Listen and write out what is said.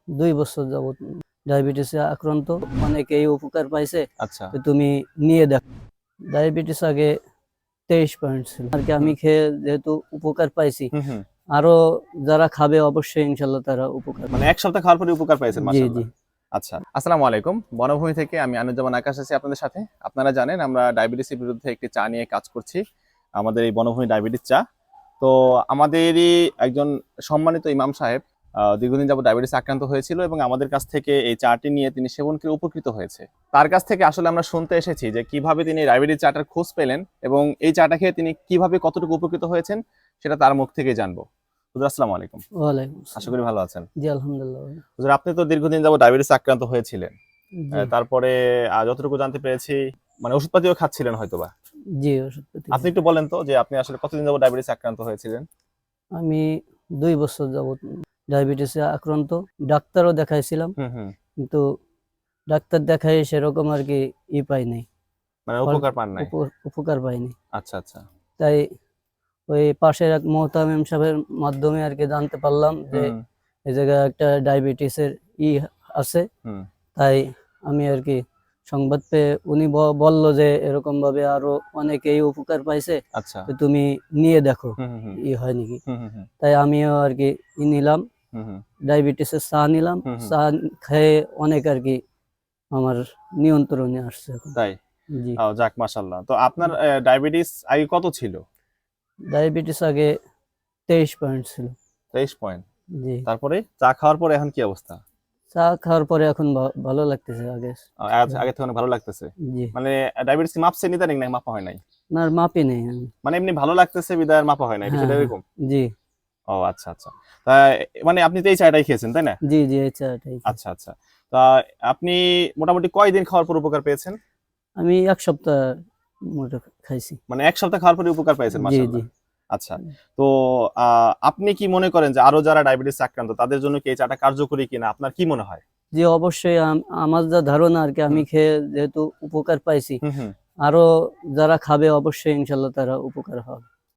2 বছর যাবত ডায়াবেটিসে আক্রান্ত। অনেকেই উপকার পাইছে। আচ্ছা। তো তুমি নিয়ে দেখো। ডায়াবেটিস আগে 23 পয়েন্ট ছিল আর কি। আমি খেয়ে যেহেতু উপকার পাইছি, হুম, হুম। আরো যারা খাবে অবশ্যই ইনশাল্লাহ তারা উপকার মানে এক সপ্তাহ খাওয়ার পরে উপকার পাইছেন, জি মাশাআল্লাহ। জি। আচ্ছা, আসসালামু আলাইকুম। বনভূমি থেকে আমি আনুজ্জামান আকাশ আছি আপনাদের সাথে। আপনারা জানেন আমরা ডায়াবেটিসের বিরুদ্ধে একটি চা নিয়ে কাজ করছি, আমাদের এই বনভূমি ডায়াবেটিস চা। তো আমাদেরই একজন সম্মানিত ইমাম সাহেব দীর্ঘদিন যাবত ডায়াবেটিস আক্রান্ত হয়েছিল এবং আমাদের কাছ থেকে এই চাটি নিয়ে তিনি সেবন করে উপকৃত হয়েছে। তার কাছ থেকে আসলে আমরা শুনতে এসেছি যে কিভাবে তিনি ডায়াবেটিস চাটার খোঁজ পেলেন এবং এই চাটা খেয়ে তিনি কিভাবে কতটুকু উপকৃত হয়েছেন সেটা তার মুখ থেকে জানবো। হুজুর আসসালামু আলাইকুম। ওয়ালাইকুম আশা আসসালাম। করি ভালো আছেন। জি আলহামদুলিল্লাহ। হুজুর, আপনি তো দীর্ঘদিন যাবত ডায়াবেটিস আক্রান্ত হয়েছিলেন। জি তারপরে যতটুকু জানতে পেরেছি মানে ওষুধপাতিও খাচ্ছিলেন হয়তোবা। জি ওষুধপাতি আপনি একটু বলেন তো যে আপনি আসলে কতদিন যাবত ডায়াবেটিস আক্রান্ত হয়েছিলেন? আমি 2 বছর যাবত ডায়াবেটিসে আক্রান্ত। ডাক্তারও দেখাইছিলাম, হুম, হুম। কিন্তু ডাক্তার দেখাই সেরকম আর কি পাই নাই, মানে উপকার পান নাই। উপকার পাইনি। আচ্ছা, আচ্ছা। তাই ওই পাশের এক মোহতামিম সাহেবের মাধ্যমে আর কি জানতে পারলাম যে হুম, এই জায়গায় একটা ডায়াবেটিসের আছে। হুম। তাই আমি আর কি সংবাদ পেয়ে উনি বলল যে এরকম ভাবে আরো অনেকেই উপকার পাইছে, আচ্ছা। তো তুমি নিয়ে দেখো হুম, হুম, হুম। হয় নাকি। হুম, হুম, হুম। তাই আমিও আর কি নিলাম, হুম, হুম। ডায়াবেটিসের চা নিলাম। হুম, হুম। চা খেয়ে অনেক আর কি আমার নিয়ন্ত্রণে আসছে এখন। তাই? জি। যাক মাশাআল্লাহ। তো আপনার ডায়াবেটিস আগে কত ছিল? ডায়াবেটিস আগে 23 পয়েন্ট ছিল। 23 পয়েন্ট। জি। তারপরে চা খাওয়ার পরে এখন কি অবস্থা? চা খাওয়ার পরে এখন ভালো লাগতেছে আগে। আগে থেকে অনেক ভালো লাগতেছে। জি। মানে ডায়াবেটিস কি মাপছেন ইদানিং নাকি মাপা হয় নাই? না আর মাপি নেই আমি। মানে এমনি ভালো লাগতেছে বিধায় আর মাপা হয় নাই, হ্যাঁ বিষয়টা হ্যাঁ। এরকম? জি ও আচ্ছা, আচ্ছা। তা মানে আপনি তো এই চাটাই খেয়েছেন, তাই না? জি। জি এই চাটাই খাই। আচ্ছা, আচ্ছা। তা আপনি মোটামুটি কয়দিন খাওয়ার পর উপকার পেয়েছেন? আমি 1 সপ্তাহ মোটা খাইছি। মানে ১ সপ্তাহ খাওয়ার পরে উপকার পেয়েছেন, জি জি। মাশাআল্লাহ। আচ্ছা। তো আপনি কি মনে করেন যে আরো যারা ডায়াবেটিস আক্রান্ত তাদের জন্য কি এই চাটা কার্যকরী কিনা? আপনার কি মনে হয়? জি অবশ্যই। আমার যা ধারণা আর কি, আমি হুম, খেয়ে যেহেতু উপকার পাইছি, হুম, হুম। আরো যারা খাবে অবশ্যই ইনশাল্লাহ তারা উপকার হবে।